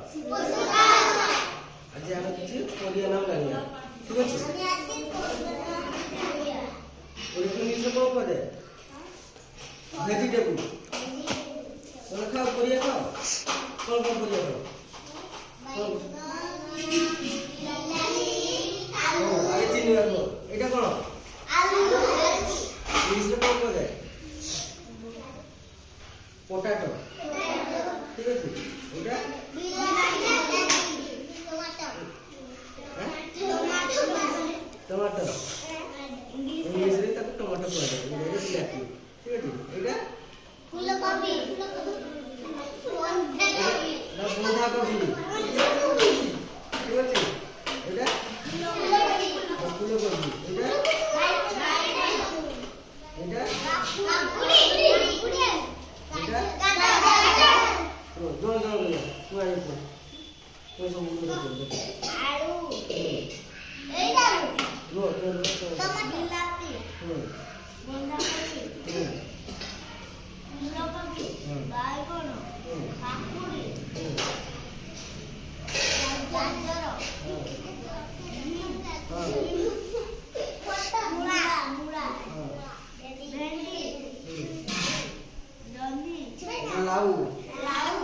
आज आम किसी परिया नाम जानिया ठीक अच्छे इंग्लिश कौन कहे वेजिटेबल तुम खाओ परिया खाओ कौन कौन परिया खाओ आगे चिन्ह रखो এটা কোন আলু इंग्लिश कौन कहे पोटैटो ठीक है এটা टमाटर इंग्लिश रे ताको टमाटर कह दे इंग्लिश बिलाती ठीक है এটা फूलकोबी ना बंधाकोबी ठीक আছে এটা फूलकोबी এটা এটা এটা जोर जोर बोलो तू आगे तो सब बोलो आलू ए आलू लो टमाटर लाती बंधाकोबी फूलकोबी बाइगण काकुड़ी गाजर मूला मूला भेंडी जन्नी लाऊ लाऊ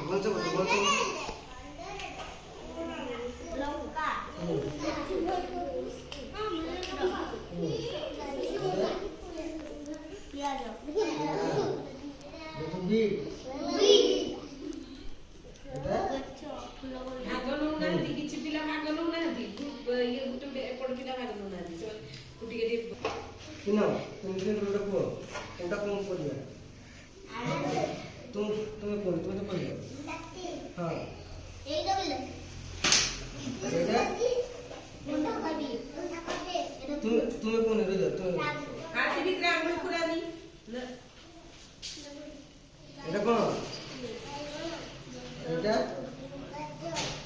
बोलते बोलते लौका प्याज बीट तुम्हें कौन तुम्हें तो कौन हाँ तुम्हें कौन है रोजा तुम्हें हाथी भीतर आंगुल खुलानी এটা কোন এটা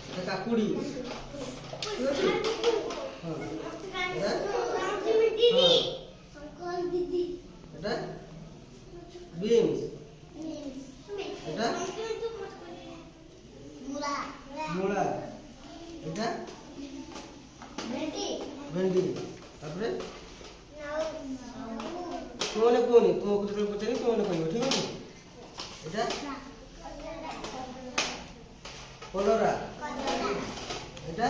এটা কাকুড়ি ঠিক আছে হ্যাঁ এটা দিদি অঙ্কল দিদি এটা বিনস এটা মূলা মূলা এটা ভেন্ডি ভেন্ডি তারপরে তোমানে কোন তোমাকে তো পছানি তোমানে কইব ঠিক আছে এটা কলরা এটা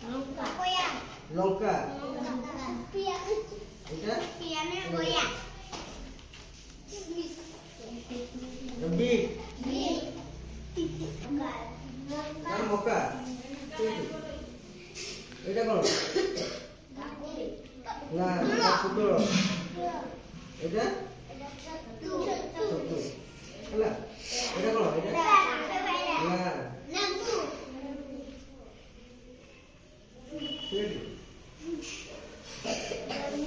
লঙ্কা কোয়া লঙ্কা পিয়াজ এটা পিয়ানে কোয়া বিট বিট আর মকা এটা কোন না কাকুড়ি এটা এটা